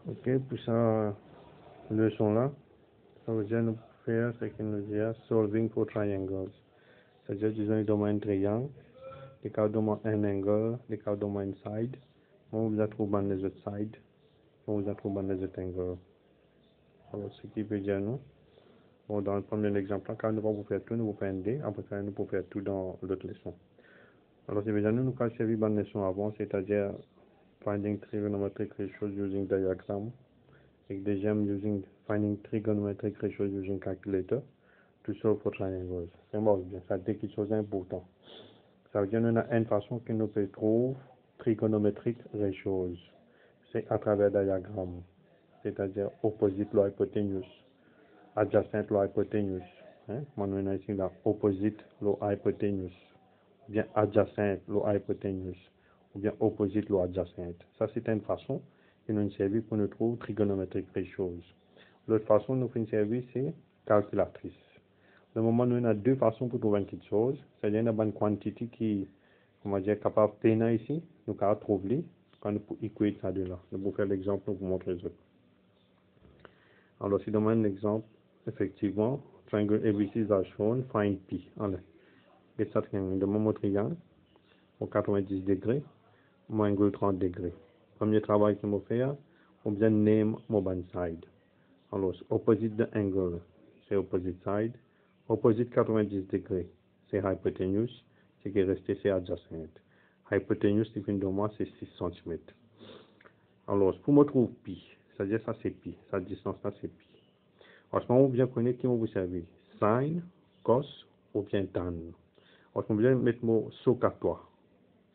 Ok, pour ça, leçon là, ça veut dire nous faire ce qu'il nous dit, solving for triangles. C'est-à-dire, disons, il donne un triangle, il donne un angle, il donne un side, on vous a trouvé les autres sides, on vous a trouvé les autres angles. Alors, ce qui veut dire nous, bon, dans le premier exemple, quand nous pouvons faire tout, nous pouvons faire un D, après ça, nous pouvons faire tout dans l'autre leçon. Alors, c'est déjà nous avons servi dans la leçon avant, c'est-à-dire finding trigonometric ratios using diagram, et deuxième, finding trigonometric ratios using calculator to solve for triangles. C'est bon, bien, ça dit quelque chose d'important. Ça veut dire qu'il y a une façon que nous pouvons trouver trigonometric ratios. C'est à travers diagramme, c'est-à-dire opposite la hypoténuse, adjacent la hypoténuse. Hein? On a ici la opposite la hypoténuse, ou bien adjacent la hypoténuse, ou bien opposite la adjacent. Ça, c'est une façon qui nous sert pour nous trouver trigonometric ratios. L'autre façon nous fait servir, c'est calculatrice. Le moment où nous avons deux façons pour trouver quelque chose, c'est-à-dire une bonne quantité qui, on va dire, capable de peine ici, nous pouvons trouver quand nous pouvons équer ça de là. Nous pouvons faire l'exemple pour vous montrer ça. Alors, si nous avons un exemple, effectivement, triangle ABC is shown, find P. Allez, et ça, c'est un mon triangle au 90 degrés, mon angle 30 degrés. Premier travail que nous faire, on bien name mon bon side. Alors, opposite de angle, c'est opposite side. Opposite 90 degrés, c'est hypoténuse. Ce qui est resté, c'est adjacent. Hypoténuse, c'est une de moi, c'est 6 cm. Alors, pour me trouver pi, c'est-à-dire ça c'est pi, sa distance là c'est pi. En ce moment, vous bien connaître qui vous servez, sin, cos ou bien tan. En ce moment, bien mettre mot socatois.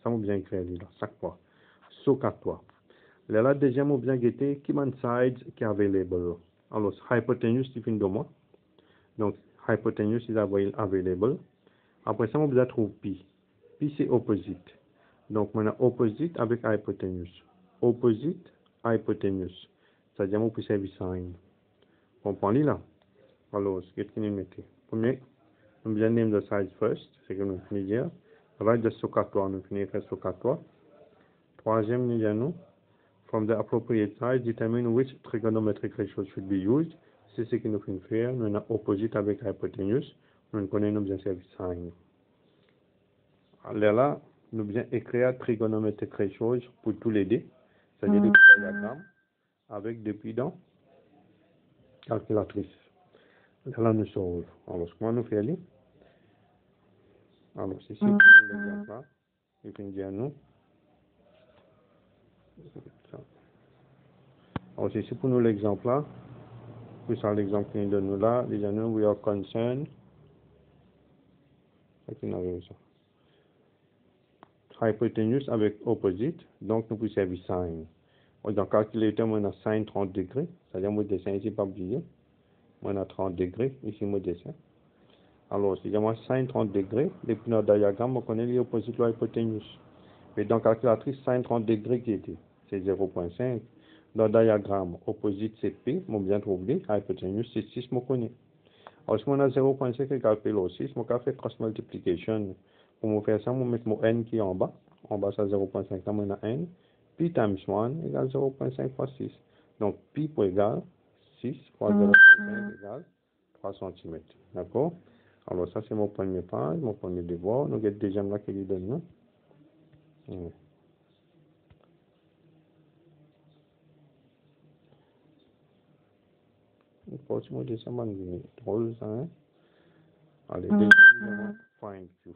Ça vous bien écrire là, chaque fois. Socatois. Là, deuxième, vous bien guetter qui man sides qui est available. Alors, hypoténuse, c'est une de moi. Donc, hypotenuse is available. Après ça, on va trouver pi. Pi, c'est opposite. Donc, on a opposite avec hypotenuse. Opposite, hypotenuse. C'est-à-dire, on peut servir sign. Comprenez là? Alors, ce que nous mettons. Premier, nous allons name the size first. C'est que nous finissons dire. Write the socatoire. Nous finissons avec socatoire. Troisième, nous allons, from the appropriate size, determine which trigonometric ratio should be used. C'est ce que nous finissons faire. Nous avons opposite avec hypotenuse. Nous connaissons bien servir sign. Alors là, nous bien écrire trigonométrique ratios pour tous les deux, c'est-à-dire des diagrammes avec depuis dans calculatrice. Là, nous solve. Alors, comment nous faisons? Alors, c'est ici pour l'exemple là. Il faut dire nous. Alors, c'est ici pour nous l'exemple là. Puis ça, l'exemple qu'il donne nous là, les nous, we are concerned. Hypotenuse avec opposite, donc nous pouvons servir sin. Dans le calculateur, on a sin 30 degrés, c'est-à-dire mon dessin ici, pas oublié. On a 30 degrés, ici mon dessin. Alors, si j'ai moi sin 30 degrés, depuis notre diagramme, on connaît l'opposite de l'hypoténuse. Mais dans la calculatrice, sin 30 degrés qui était, c'est 0,5. Dans le diagramme, opposite c'est P, on bien trouvé, hypoténuse c'est 6, on connaît. Alors, si on a 0,5 égale P au 6, on fait cross multiplication. Pour me faire ça, on met mon n qui est en bas. En bas, c'est 0,5, là, on a n. Pi times 1 égale 0,5 fois 6. Donc, pi pour égal 6 fois 0,5 égale 3 cm. D'accord? Alors, ça, c'est mon premier page, mon premier devoir. Nous avons le deuxième là qui lui donne, non? Franchement, ça m'a drôle, ça, hein? Allez, deuxième, find Q.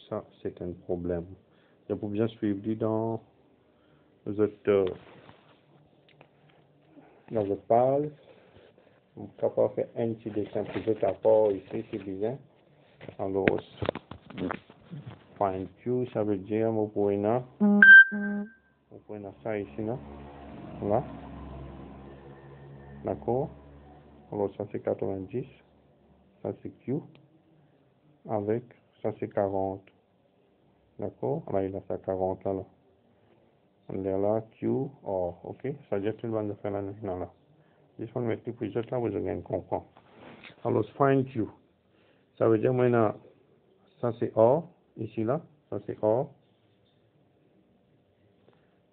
Ça, c'est un problème. Je peux bien suivre dans notre page. On est capable de faire un petit dessin pour cet apport ici, c'est bien. Alors, find Q, ça veut dire, on peut ça ici, non? Là. D'accord? Alors, ça c'est 90. Ça c'est Q. Avec, ça c'est 40. D'accord? Là, il a ça 40 là. Là, Q, or, ok? Ça veut dire que tout le monde va faire la maintenant là. Juste on met les plusieurs là, vous allez comprendre. Alors, find Q. Ça veut dire maintenant, ça c'est or, ici là, ça c'est or.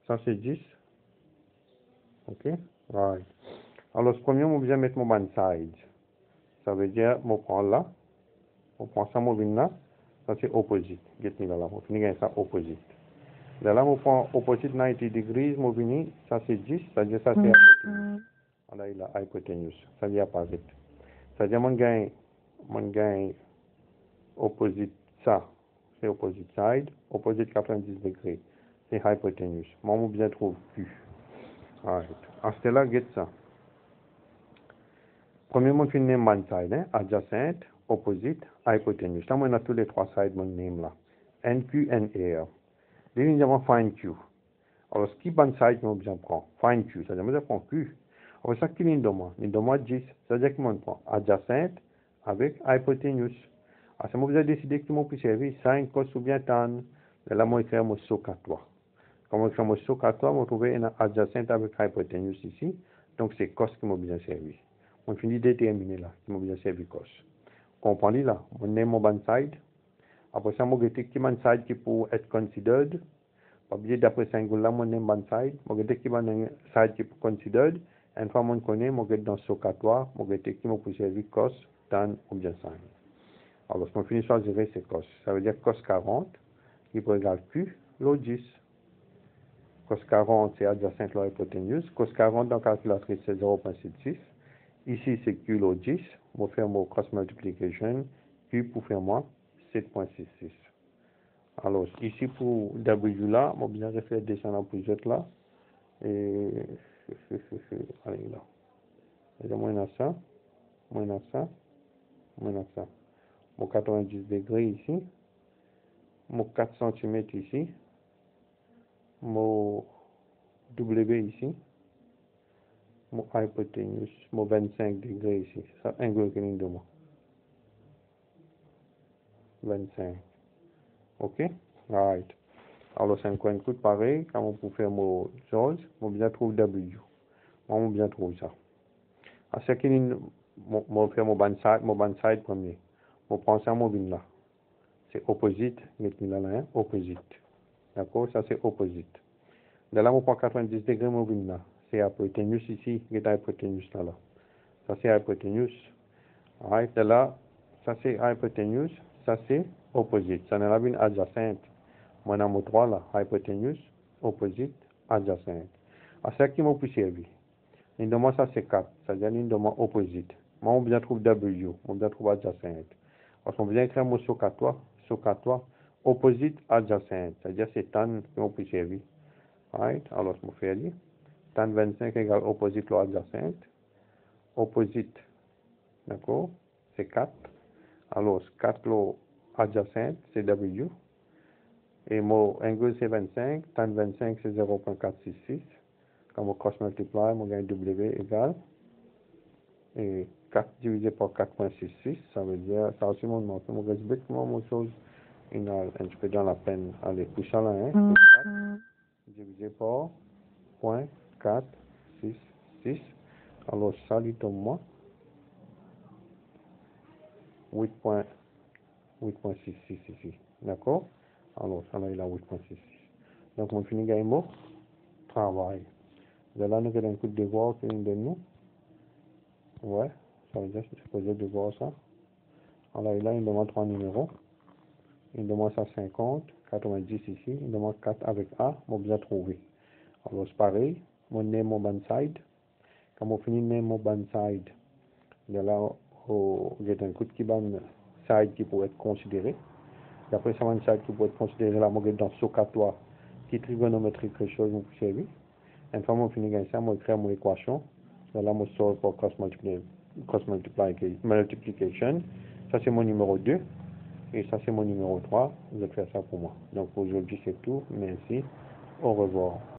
Ça c'est 10. Ok? Right. Alors, ce premier, je vais mettre mon band side. Ça veut dire, je prends là, je prends ça, je viens là, ça c'est opposite. Get me là, je finis ça opposite. Là, je prends opposite 90 degrees, je viens, ça c'est 10, ça veut dire ça c'est hypotenuse. Là, il a hypotenuse. Ça veut dire pas vite. Ça veut dire, mon gain opposite ça, c'est opposite side, opposite 90 degrés, c'est hypotenuse. Moi, je bien trouve Q. Right. À ce là, get ça. Premièrement, je name one side, hein, adjacent, opposite, hypotenuse. Là, on a tous les trois sides, mon name là. NQ, NR. Là, nous avons find Q. Alors, ce qui est one side, nous bien prend find Q. Ça veut dire, je prends Q. Alors, ça qui est moi? Nous demande 10. Ça veut dire que je prends adjacent avec hypotenuse. Alors, ça m'a décidé que je peux servir 5 cos ou bien tan. Là, moi, écrire mon soc à toi. Comme je fais mon soc à toi, je trouve un adjacent avec hypotenuse ici. Donc, c'est cos qui m'a bien servi. On finit de déterminer là, qui m'a bien servi cos. Comprenez là, on name mon band side. Après ça, je vais qui band side qui peut être considered. Pas oublier d'après ça, là, mon name band side. Je vais qui band side qui peut considered. Une fois que je connais, je vais dans soc à toi, je vais qui m'a peut servir cos, tan ou bien sin. Alors, ce qu'on finit par gérer, c'est cos. Ça veut dire cos 40, qui peut égaler Q, l'autre 10. Cos 40, c'est adjacent à l'hypoténuse. Cos 40 dans la calculatrice, c'est 0,76. Ici, c'est Q l'autre 10. Je vais faire mon cross multiplication. Q pour faire moi 7,66. Alors, ici pour W là, je vais bien refaire descendre pour Z là. Et, allez là. Et moins ça, moins ça, moins ça. Mon 90 degrés ici. Mon 4 cm ici. Mon W ici. Mon hypoténuse. Mon 25 degrés ici. Ça, un gros de moi. 25. Ok? Right. Alors, c'est un coin de coup pareil. Quand on peut faire mon chose, on bien trouve W. On bien trouve ça. À ce qui est, on fait mon band side premier. On prend ça, mon bin là. C'est opposite. Mettez là, hein? Opposite. D'accord? Ça, c'est opposite. De là, on prend 90 degrés, mon bin là. C'est hypoténuse ici. Il y a hypoténuse là, là. Ça, c'est hypoténuse. Right. De là, ça, c'est hypoténuse. Ça, c'est opposite. Ça n'est pas une adjacente. Moi, dans mon 3 là, hypoténuse, opposite, adjacent. À ce qui m'a pu servir. Une de moi, ça c'est 4. C'est-à-dire une de moi opposite. Moi, on bien trouve W. On bien trouve adjacent. Parce qu'on vient écrire mon soc à toi, opposite, adjacent. C'est-à-dire c'est tan qui m'a pu servir. Right? Alors, je me fais dire. Tan 25 égale opposite, l'autre adjacent. Opposite. D'accord? C'est 4. Alors, 4 l'autre adjacent, c'est W. Et mon angle c'est 25, tan 25 c'est 0,466. Quand on cross multiply, on gagne W égale. Et 4 divisé par 4,66, ça veut dire, ça aussi mon nom. On reste bêtement mon chose. Je peux dans la peine aller pousser là, hein. 4 divisé par 0,466. Alors, ça lui tombe moi. 8,66 ici. D'accord? Alors, ça là, il a 8,66. Donc, on finit gagner mon travail. De là, nous avons un coup de devoir qui nous donne nous. Ouais, ça veut dire que je faisais devoir ça. Alors là, il demande 3 numéros. Il demande ça 50, 90 ici. Il demande 4 avec A. Moi, bien trouvé. Alors, c'est pareil. Mon name, mon band side. Quand on finit name, mon band side, de là, il y a un coup de band side qui peut être considéré. Et après, ça, un side qui peut être considéré là, moi, dans ce cas-là, qui est trigonométrique, quelque chose, vous savez. Une fois que je finis ça, je crée mon équation. Là, je sors pour cross multiplication. Ça, c'est mon numéro 2. Et ça, c'est mon numéro 3. Vous allez faire ça pour moi. Donc, aujourd'hui, c'est tout. Merci. Au revoir.